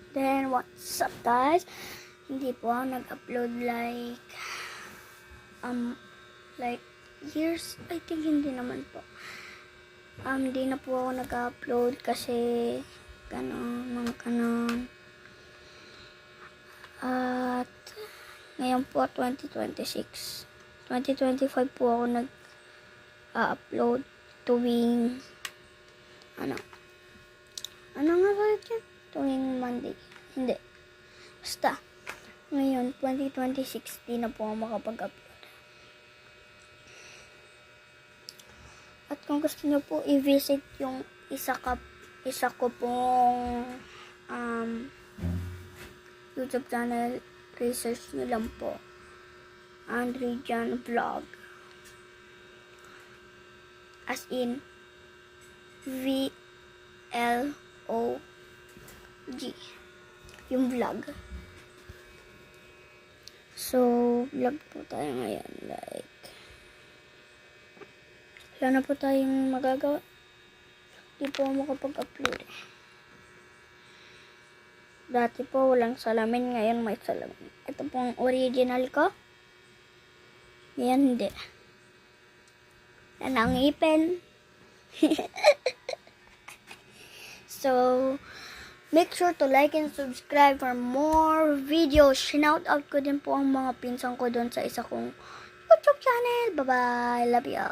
Then, what's up guys? Hindi po ako nag-upload like years. I think hindi naman po. Hindi na po ako nag-upload kasi ganun. At ngayon po 2026. 2025 po ako nag-upload tuwing ano nga ulit yun? Tuwing Monday. Hindi. Basta. Ngayon, 2026, di na po ako makapag-upload. At kung gusto niyo po i-visit yung isa ko pong YouTube channel, research nyo lang po. Andrijan Vlog. As in, VLOG. Yung vlog. So, vlog po tayo ngayon. Wala na po tayong magagawa. Di po ako makapag-upload. Dati po walang salamin. Ngayon may salamin. Ito pong original ko. Ngayon hindi. Yan ang ipin. So, make sure to like and subscribe for more videos. Shout out ko din po ang mga pinsan ko doon sa isa kong YouTube channel. Bye-bye. Love you.